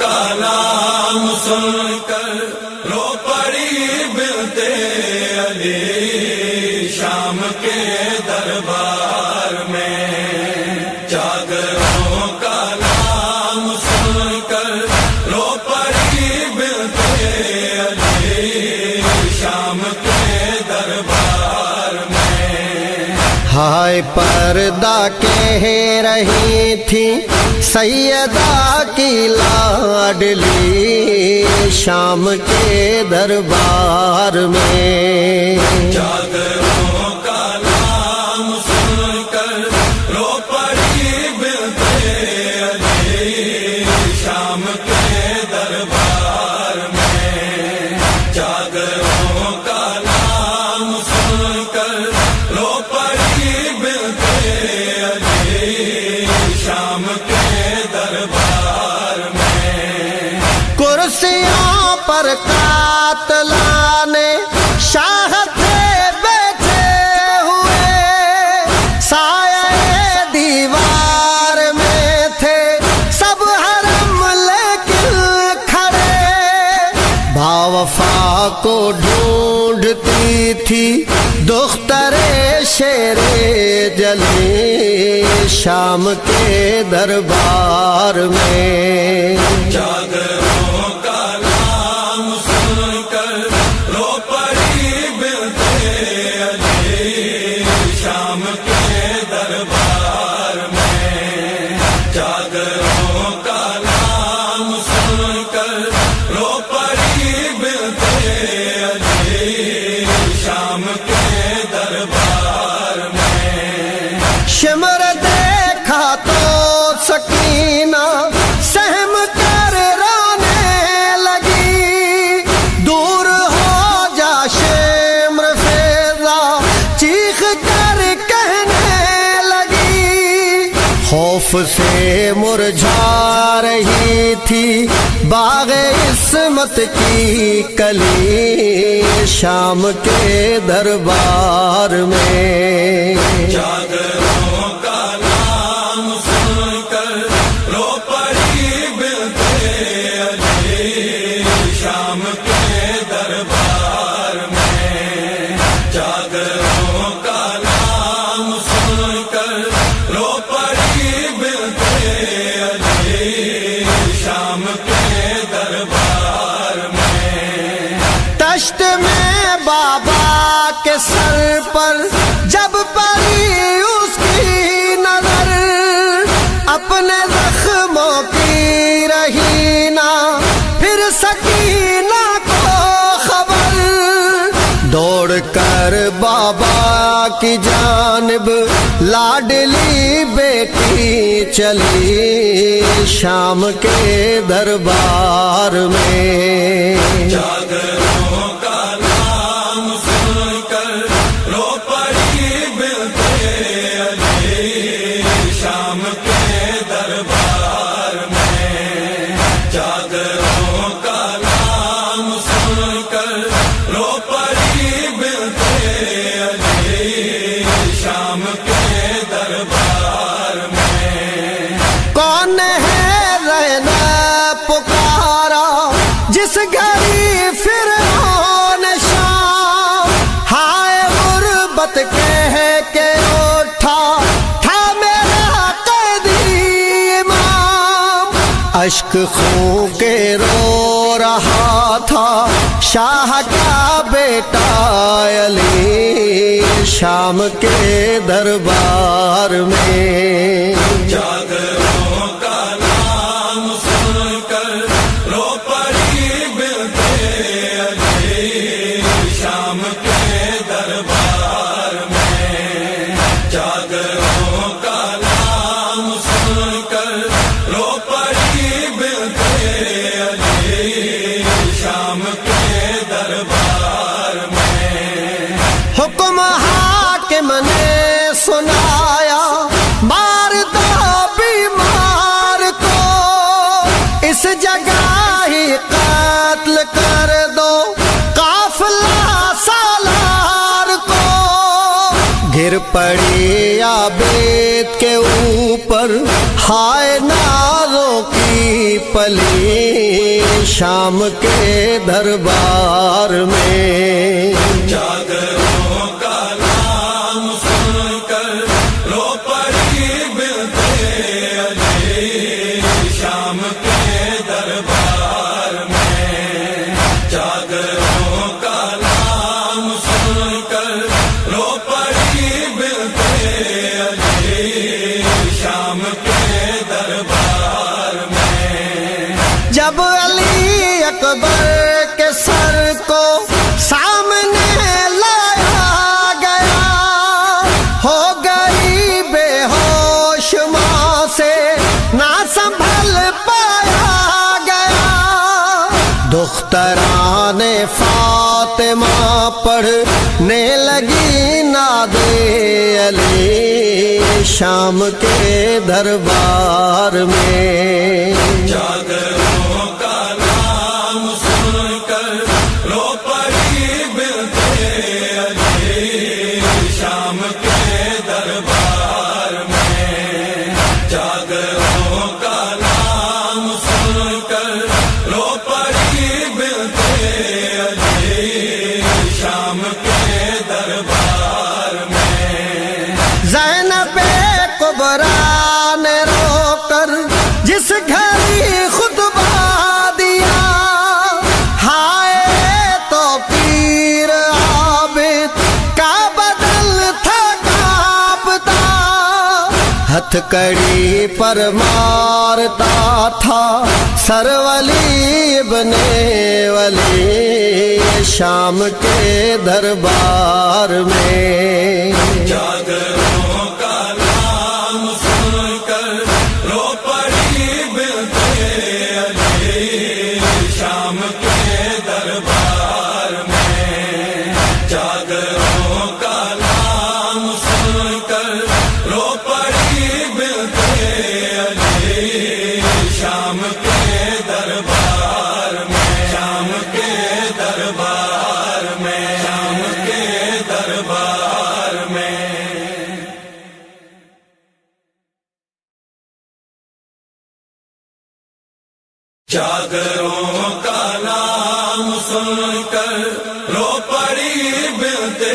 کا نام سن کر رو پڑی بنتے علی شام کے دربار میں، چادروں کا نام سن کر رو پڑی بنتے علی شام کے دربار میں۔ ہائے پردہ کہہ رہی تھی سیدہ کی لاڈلی شام کے دربار میں، چادروں کا نام سن کر رو پڑی بنتے علی شام کے دربار میں، چادروں کا نام سن کر رو پڑی بنتے علی شام کے دربار میں۔ کرسیوں پر قاتلان شاہ تھے بیٹھے ہوئے، سایہ دیوار میں تھے سب حرم لیکن کھڑے، باوفا کو ڈھونڈتی تھی دختر شیر جلی شام کے دربار میں، چادروں کا نام سن کر رو پڑی بنتے علی شام کے دربار میں، چادروں کا نام سن کر رو پڑی بنتے علی شام کے دربار میں۔ شمر دیکھا تو سکینہ سہم کر رونے لگی، دور ہو جا شمر فیضا چیخ کر کہنے لگی، خوف سے مرجھا رہی تھی باغ عصمت کی کلی شام کے دربار میں، چادروں کا نام سن کر رو پڑی بنتے علی شام کے دربار میں، چادروں کا نام سن کر رو پڑی ظلموں کی رہی نہ پھر سکینہ کو خبر، دوڑ کر بابا کی جانب لاڈلی بیٹی چلی شام کے دربار میں۔ چادروں کا نام سن کر رو پڑی بنتے علی شام کے دربار میں، چادروں کا نام سن کر رو پڑی بنتے علی شام کے دربار میں۔ کون ہے رہنا پکارا جس گھڑی فرعون شام، ہائے غربت کہہ کے اٹھا تھا میرا قیدی امام، اشک خون کے رو رہا تھا شاہ کا بیٹا علی شام کے دربار میں۔ چادروں کا نام سن کر رو پڑی بنتے علی شام کے دربار میں، چادروں کا نام سن کر رو پڑی بنتے علی شام کے دربار میں۔ حکم حاکم نے سنایا مار دو بیمار کو، اس جگہ ہی قتل کر دو قافلہ سالار کو، گر پڑی عابد کے اوپر ہائے ناروں کی پلی شام کے دربار میں۔ چادروں کا نام سن کر رو پڑی بنتے علی شام کے دربار میں، چادروں کا نام سن کر رو پڑی بنتے علی شام کے دربار میں۔ جب علی اکبر کے سر کو سامنے لایا گیا، ہو گئی بے ہوش ماں سے نہ سنبھل پایا گیا، دختران فاطمہ پڑھنے لگی ناد علی شام کے دربار میں۔ چادروں کا نام سن کر رو پڑی بنتے علی شام کے دربار میں، چادروں کا نام سن کر رو پڑی بنتے علی شام کے دربار میں۔ زینب کبریٰ نے رو کر جس گھڑی خطبہ دیا، ہائے تو پیر عابد کا بدل تھا کانپتا، ہتھ کڑی پر مارتا تھا سر ولی ابن ولی شام کے دربار میں۔ چادروں کا نام سن کر رو پڑی بنتے علی شام کے دربار میں، چادروں کا نام سن کر رو پڑی بنتے علی شام کے دربار میں، شام کے دربار میں، شام کے دربار میں۔ چادروں کا نام سن کر رو پڑی بنتے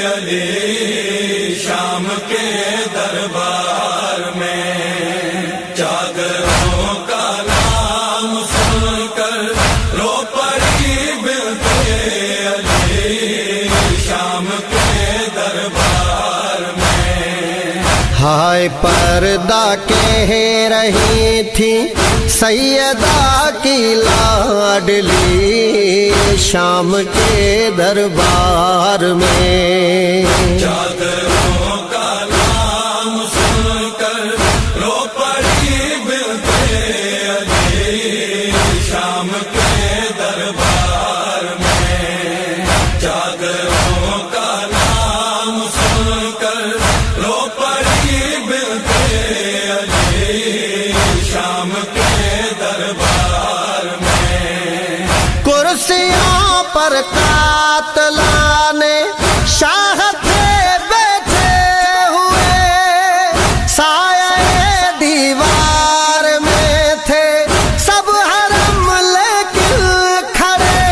علی شام کے دربار میں، چادروں کا نام سن کر رو پڑی بنتے علی شام کے دربار میں۔ ہائے پردہ کہہ رہی تھی سیدہ کی لاڈلی شام کے دربار میں، چادروں کا نام سن کر رو پڑی بنتے علی شام کے دربار میں، چادروں کا نام سن کر رو پڑی بنتے علی شام کے دربار میں، کرسیوں پر قاتلان شاہ تھے بیٹھے ہوئے، سایہ دیوار میں تھے سب حرم لیکن کھڑے،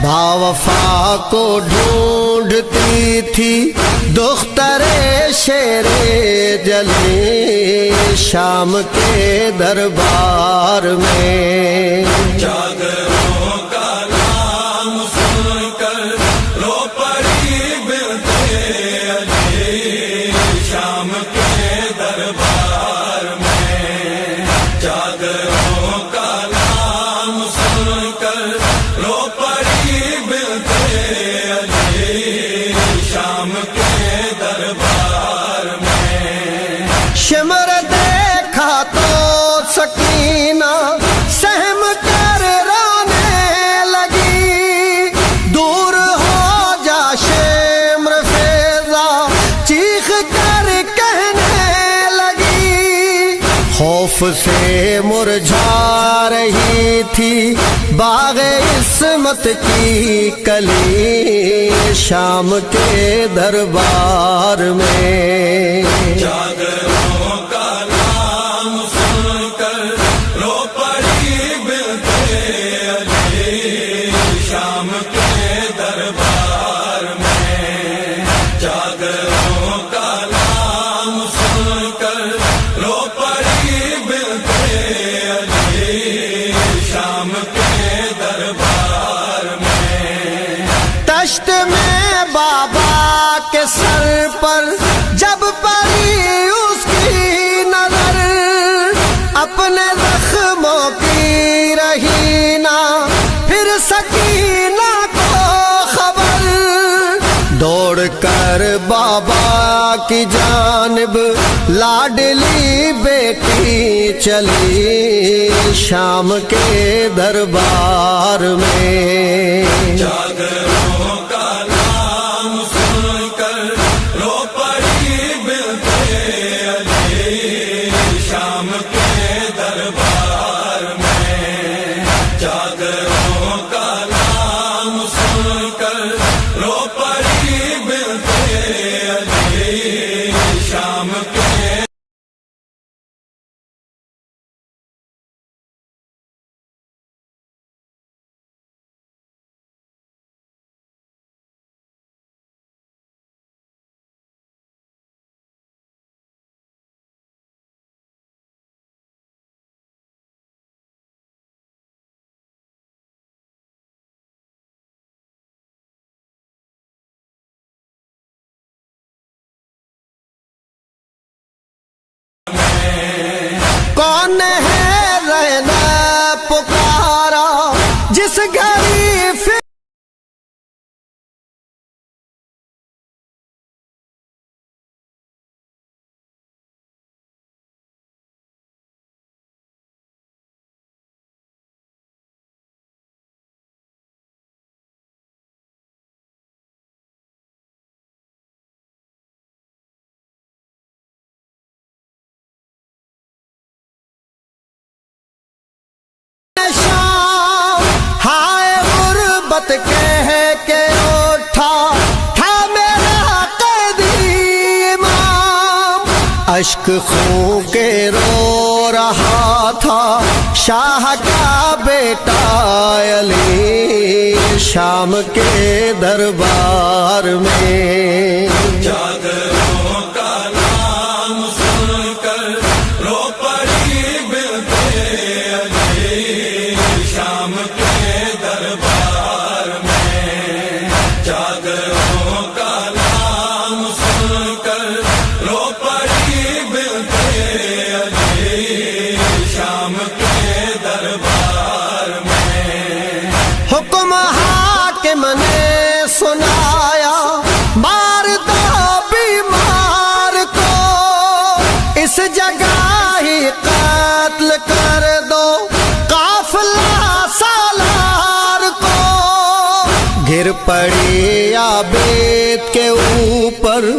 باوفا کو ڈھونڈتی تھی دختر شیر جلی شام کے دربار میں، چادروں کا نام سن کر رو پڑی بنتے علی شام کے دربار میں، چادروں کا نام سن کر رو پڑی بنتے علی شام کے دربار میں، شمر دیکھا تو سکینہ سہم کر رونے لگی، دور ہو جا شمر فیضا چیخ کر کہنے لگی، خوف سے مرجھا رہی تھی باغ عصمت کی کلی شام کے دربار میں، چادروں کا نام سن کر رو پڑی بنتے علی شام کے دربار میں، چادروں کا نام سن کر رو پڑی بنتے علی شام کے دربار میں، تشت میں بابا کے سر پر جب پڑی اس کی نظر، اپنے زخموں کی رہی نہ پھر سکینہ کو خبر، دوڑ کر بابا کی جانب لاڈلی بیٹی چلی شام کے دربار میں، چادروں کا نام سن کر رو پڑی بنتے علی شام کے دربار میں، چادروں کا نام سن کر رو پڑی بنتے علی شام کے کون ہے رہنا پکارا جس گھڑی پھر شام ہائے غربت کہہ کے اٹھا تھا میرا قیدی امام، اشک خون کے رو رہا تھا شاہ کا بیٹا علی شام کے دربار میں، چادروں کا نام سن کر رو پڑی بنتے علی شام کے دربار میں، چادروں کا نام سن کر رو پڑی شام کے دربار میں حکم حاکم نے سنایا مار دو بیمار کو، اس جگہ ہی قتل کر دو قافلہ سالار کو۔ گر پڑی عابد کے اوپر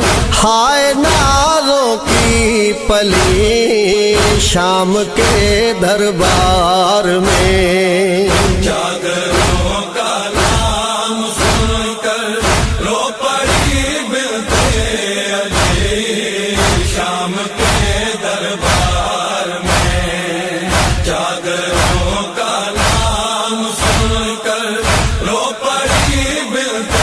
ہائے نازوں کی پلی شام کے دربار میں۔ جادروں کا نام سن کر رو پڑی بنت علی شام کے دربار میں۔ جادروں کا نام سن کر رو پڑی بنت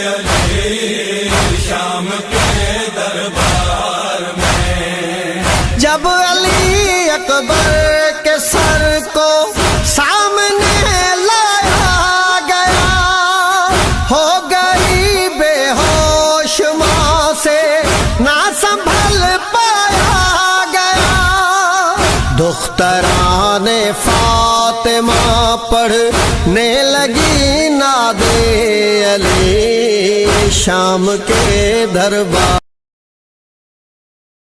علی شام کے دربار میں۔ جب علی اکبر کے سر کو سامنے لایا گیا، ہو گئی بے ہوش ماں سے نہ سنبھل پایا گیا۔ دختران فاطمہ پڑھنے لگی ناد علی شام کے دربار